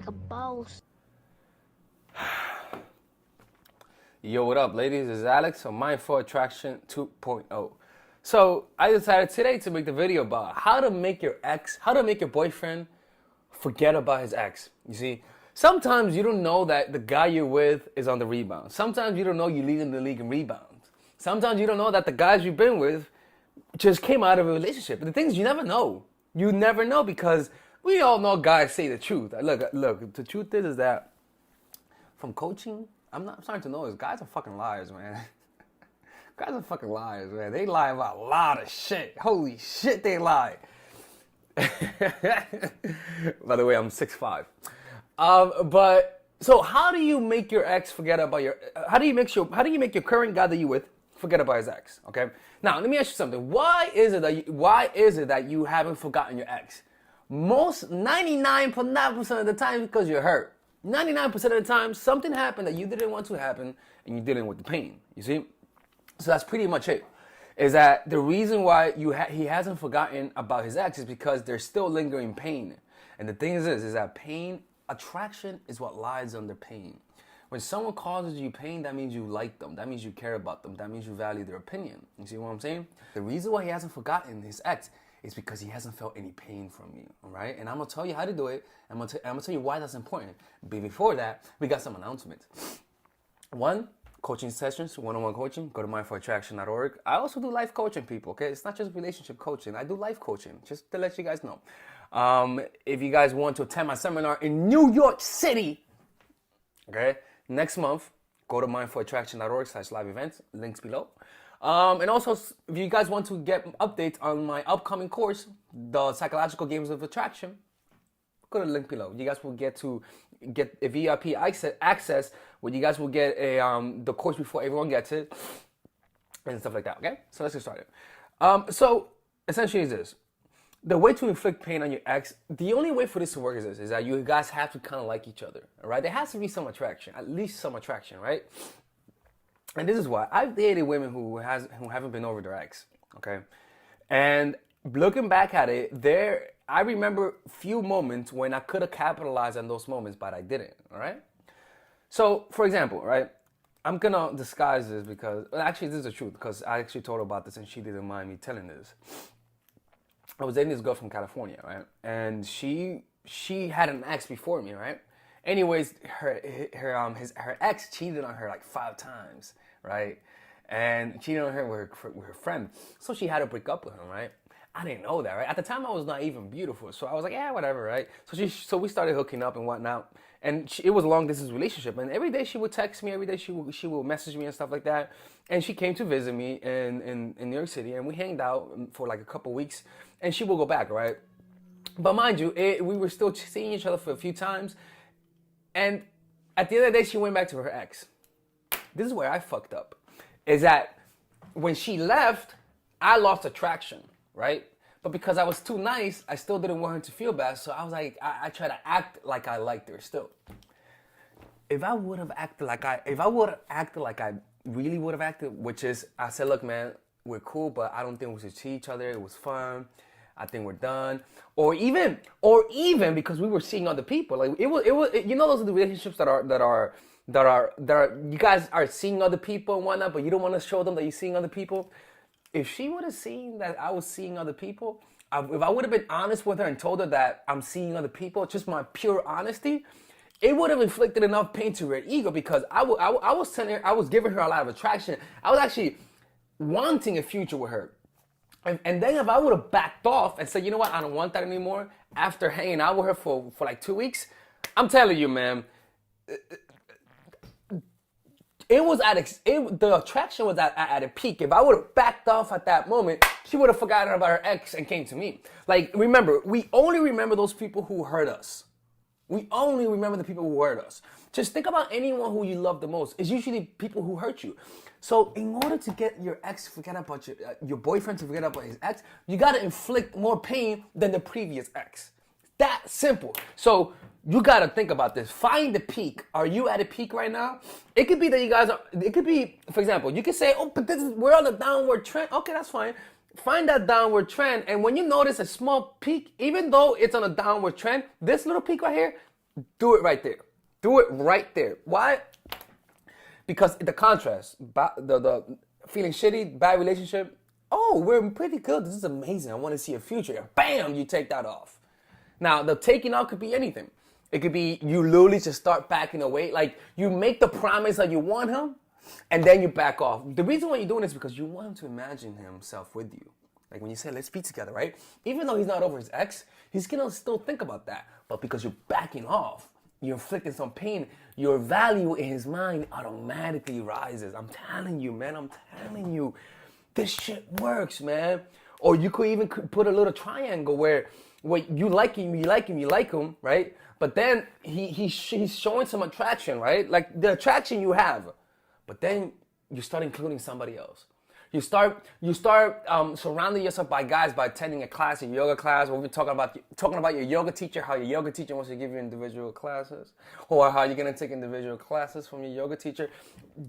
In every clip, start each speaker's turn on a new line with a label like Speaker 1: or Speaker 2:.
Speaker 1: like a boss.
Speaker 2: Yo, what up, ladies? This is Alex on Mindful Attraction 2.0. So I decided today to make the video about how to make your boyfriend forget about his ex. You see, sometimes you don't know that the guy you're with is on the rebound. Sometimes you don't know you're leading the league in rebounds. Sometimes you don't know that the guys you've been with just came out of a relationship. But the thing is, you never know. You never know because we all know guys say the truth. Look, the truth is that from coaching, I'm starting to notice guys are fucking liars, man. Guys are fucking liars, man. They lie about a lot of shit. Holy shit, they lie. By the way, I'm 6'5". But so how do you make your ex forget about your? How do you make your current guy that you with forget about his ex? Okay. Now let me ask you something. Why is it that you haven't forgotten your ex? 99.9% of the time because you're hurt. 99% of the time, something happened that you didn't want to happen, and you're dealing with the pain. You see? So that's pretty much it. Is that the reason why he hasn't forgotten about his ex is because there's still lingering pain. And the thing is that pain, attraction is what lies under pain. When someone causes you pain, that means you like them. That means you care about them. That means you value their opinion. You see what I'm saying? The reason why he hasn't forgotten his ex is because he hasn't felt any pain from you, all right? And I'm going to tell you how to do it. I'm going to tell you why that's important. But before that, we got some announcements. One, coaching sessions, one-on-one coaching. Go to mindfulattraction.org. I also do life coaching, people, okay? It's not just relationship coaching. I do life coaching, just to let you guys know. If you guys want to attend my seminar in New York City, okay, next month, go to mindfulattraction.org/live events. Links below. And also, if you guys want to get updates on my upcoming course, The Psychological Games of Attraction, go to the link below. You guys will get a VIP access where you guys will get the course before everyone gets it and stuff like that, okay? So let's get started. So essentially it's this. The way to inflict pain on your ex, the only way for this to work is this, is that you guys have to kind of like each other, all right? There has to be some attraction, at least some attraction, right? And this is why I've dated women who haven't been over their ex, okay? And looking back at it, I remember few moments when I could have capitalized on those moments, but I didn't, all right? So, for example, right? I'm gonna disguise this because, actually this is the truth, because I actually told her about this and she didn't mind me telling this. I was dating this girl from California, right? And she had an ex before me, right? Anyways, her ex cheated on her like 5 times, right? And cheated on her with her friend. So she had to break up with him, right? I didn't know that, right? At the time, I was not even beautiful. So I was like, yeah, whatever, right? So we started hooking up and whatnot. And it was a long-distance relationship. And every day she would text me. Every day she would message me and stuff like that. And she came to visit me in New York City. And we hanged out for like a couple weeks. And she would go back, right? But mind you, we were still seeing each other for a few times. And at the end of the day, she went back to her ex. This is where I fucked up. Is that when she left, I lost attraction, right? But because I was too nice, I still didn't want her to feel bad. So I was like, I tried to act like I liked her still. If I would have acted like I really would have acted, which is, I said, look, man, we're cool, but I don't think we should see each other. It was fun. I think we're done. Or even because we were seeing other people. Like it was you know, those are the relationships that are you guys are seeing other people and whatnot, but you don't want to show them that you're seeing other people. If she would have seen that I was seeing other people, if I would have been honest with her and told her that I'm seeing other people, just my pure honesty, it would have inflicted enough pain to her ego because I was giving her a lot of attraction. I was actually wanting a future with her. And then if I would have backed off and said, you know what, I don't want that anymore, after hanging out with her for like 2 weeks, I'm telling you, man, the attraction was at a peak. If I would have backed off at that moment, she would have forgotten about her ex and came to me. Like, remember, we only remember those people who hurt us. We only remember the people who hurt us. Just think about anyone who you love the most. It's usually people who hurt you. So in order to get your ex to forget about your boyfriend to forget about his ex, you got to inflict more pain than the previous ex. That simple. So you got to think about this. Find the peak. Are you at a peak right now? It could be that you guys are, it could be, for example, you could say, oh, but we're on a downward trend. Okay, that's fine. Find that downward trend. And when you notice a small peak, even though it's on a downward trend, this little peak right here, Do it right there. Do it right there. Why? Because the contrast, the feeling shitty, bad relationship. Oh, we're pretty good. This is amazing. I want to see a future. Bam, you take that off. Now, the taking out could be anything. It could be you literally just start backing away. Like, you make the promise that you want him, and then you back off. The reason why you're doing this is because you want him to imagine himself with you. Like when you say, let's be together, right? Even though he's not over his ex, he's going to still think about that. But because you're backing off, you're inflicting some pain, your value in his mind automatically rises. I'm telling you, man. I'm telling you. This shit works, man. Or you could even put a little triangle where you like him, you like him, you like him, right? But then he's showing some attraction, right? Like the attraction you have. But then you start including somebody else. You start surrounding yourself by guys by attending a class, a yoga class. We've been talking about your yoga teacher, how your yoga teacher wants to give you individual classes, or how you're gonna take individual classes from your yoga teacher.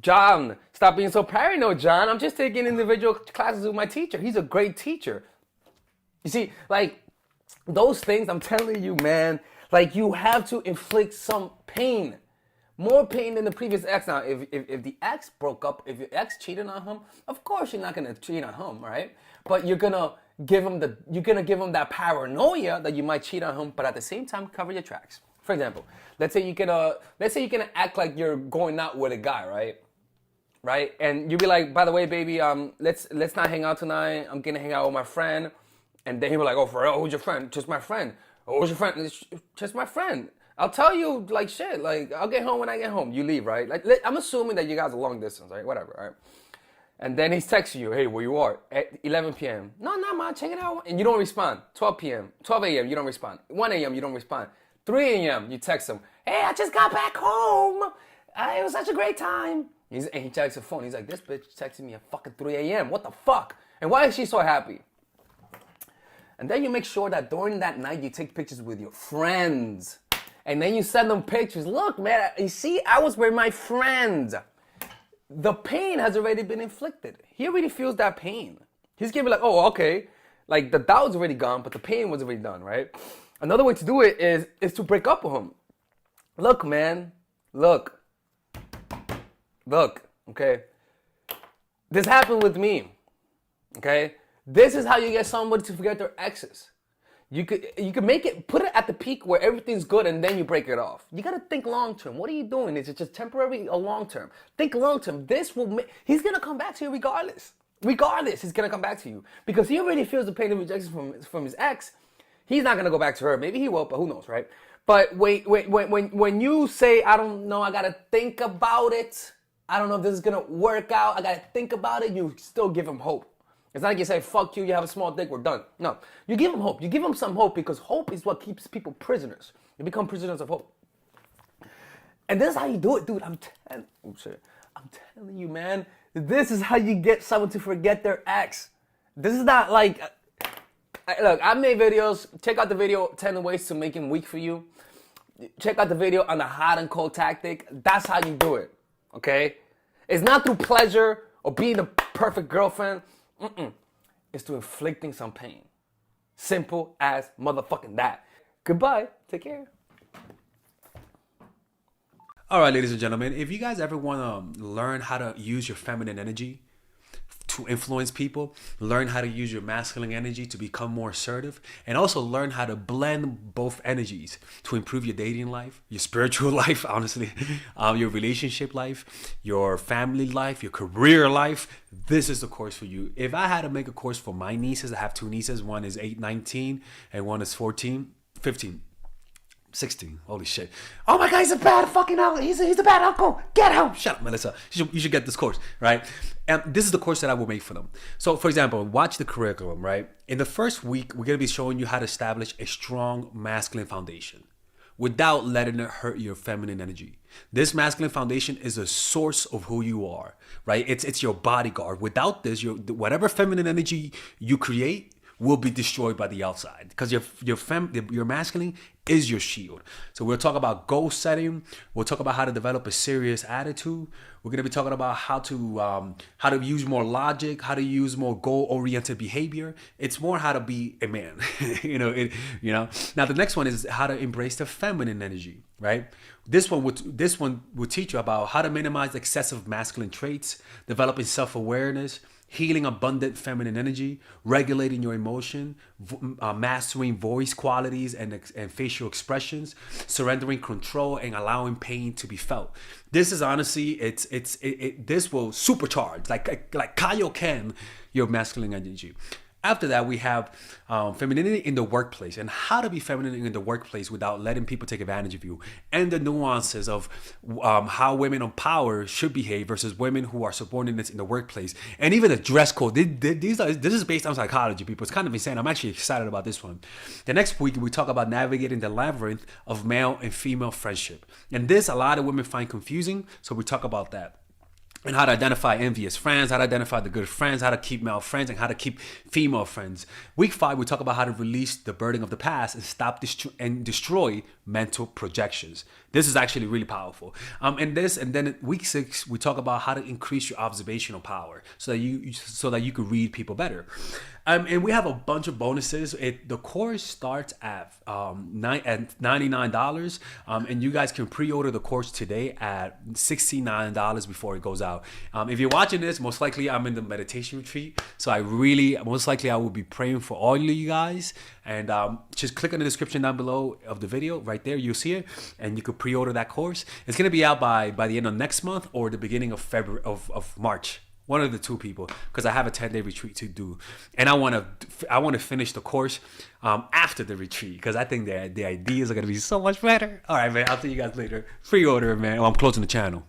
Speaker 2: John, stop being so paranoid, John. I'm just taking individual classes with my teacher. He's a great teacher. You see, like those things, I'm telling you, man. Like you have to inflict some pain. More pain than the previous ex. Now, if the ex broke up, if your ex cheated on him, of course you're not gonna cheat on him, right? But you're gonna give him that paranoia that you might cheat on him, but at the same time cover your tracks. For example, let's say you're gonna act like you're going out with a guy, right? Right? And you be like, by the way, baby, let's not hang out tonight. I'm gonna hang out with my friend. And then he'll be like, oh, for real? Who's your friend? Just my friend. Oh, who's your friend? It's just my friend. I'll tell you, like, shit, like, I'll get home when I get home. You leave, right? Like, I'm assuming that you guys are long distance, right? Whatever, right? And then he's texting you, hey, where you are? At 11 p.m. No, man, check it out. And you don't respond. 12 p.m., 12 a.m., you don't respond. 1 a.m., you don't respond. 3 a.m., you text him, hey, I just got back home. It was such a great time. And he checks his phone. He's like, this bitch texting me at fucking 3 a.m. What the fuck? And why is she so happy? And then you make sure that during that night, you take pictures with your friends. And then you send them pictures. Look, man, you see, I was with my friends. The pain has already been inflicted. He already feels that pain. He's gonna be like, oh, okay. Like the doubt's already gone, but the pain was already done, right? Another way to do it is to break up with him. Look, man, look, okay? This happened with me, okay? This is how you get somebody to forget their exes. You could make it, put it at the peak where everything's good and then you break it off. You gotta think long term. What are you doing? Is it just temporary or long term? Think long term. He's gonna come back to you regardless. Regardless, he's gonna come back to you. Because he already feels the pain of rejection from his ex. He's not gonna go back to her. Maybe he will, but who knows, right? But when you say, I don't know, I gotta think about it. I don't know if this is gonna work out. I gotta think about it. You still give him hope. It's not like you say, fuck you have a small dick, we're done. No, you give them hope. You give them some hope because hope is what keeps people prisoners. You become prisoners of hope. And this is how you do it, dude. I'm telling you, man. This is how you get someone to forget their ex. This is not like, look, I made videos. Check out the video, 10 ways to make him weak for you. Check out the video on the hot and cold tactic. That's how you do it, okay? It's not through pleasure or being the perfect girlfriend. It's to inflicting some pain. Simple as motherfucking that. Goodbye. Take care.
Speaker 1: All right, ladies and gentlemen, if you guys ever want to learn how to use your feminine energy to influence people, learn how to use your masculine energy to become more assertive, and also learn how to blend both energies to improve your dating life, your spiritual life, honestly, your relationship life, your family life, your career life, this is the course for you. If I had to make a course for my nieces, I have two nieces, one is 19 and one is 15. 16. Holy shit. Oh my God, he's a bad fucking uncle. He's a bad uncle. Get him. Shut up, Melissa. You should get this course, right? And this is the course that I will make for them. So, for example, watch the curriculum, right? In the first week, we're going to be showing you how to establish a strong masculine foundation without letting it hurt your feminine energy. This masculine foundation is a source of who you are, right? It's your bodyguard. Without this, whatever feminine energy you create will be destroyed by the outside, because your masculine is your shield. So we'll talk about goal setting. We'll talk about how to develop a serious attitude. We're gonna be talking about how to use more logic, how to use more goal-oriented behavior. It's more how to be a man, Now the next one is how to embrace the feminine energy, right? This one will teach you about how to minimize excessive masculine traits, developing self-awareness, healing abundant feminine energy, regulating your emotion, mastering voice qualities and facial expressions, surrendering control, and allowing pain to be felt. This is honestly, this will supercharge, like Kaioken, your masculine energy. After that, we have femininity in the workplace, and how to be feminine in the workplace without letting people take advantage of you, and the nuances of how women on power should behave versus women who are subordinates in the workplace, and even the dress code. This is based on psychology, people. It's kind of insane. I'm actually excited about this one. The next week, we talk about navigating the labyrinth of male and female friendship, and this a lot of women find confusing, so we talk about that. And how to identify envious friends, how to identify the good friends, how to keep male friends, and how to keep female friends. Week 5, we talk about how to release the burden of the past and stop and destroy mental projections. This is actually really powerful. And then week 6, we talk about how to increase your observational power so that you could read people better. And we have a bunch of bonuses. The course starts at $99, and you guys can pre-order the course today at $69 before it goes out. If you're watching this, most likely I'm in the meditation retreat, so most likely I will be praying for all of you guys. And just click on the description down below of the video. Right there, you'll see it, and you could pre-order that course. It's gonna be out by the end of next month or the beginning of February of March. One of the two, people, because I have a 10-day retreat to do, and I want to finish the course after the retreat, because I think the ideas are gonna be so much better. All right, man. I'll see you guys later. Pre-order, man. I'm closing the channel.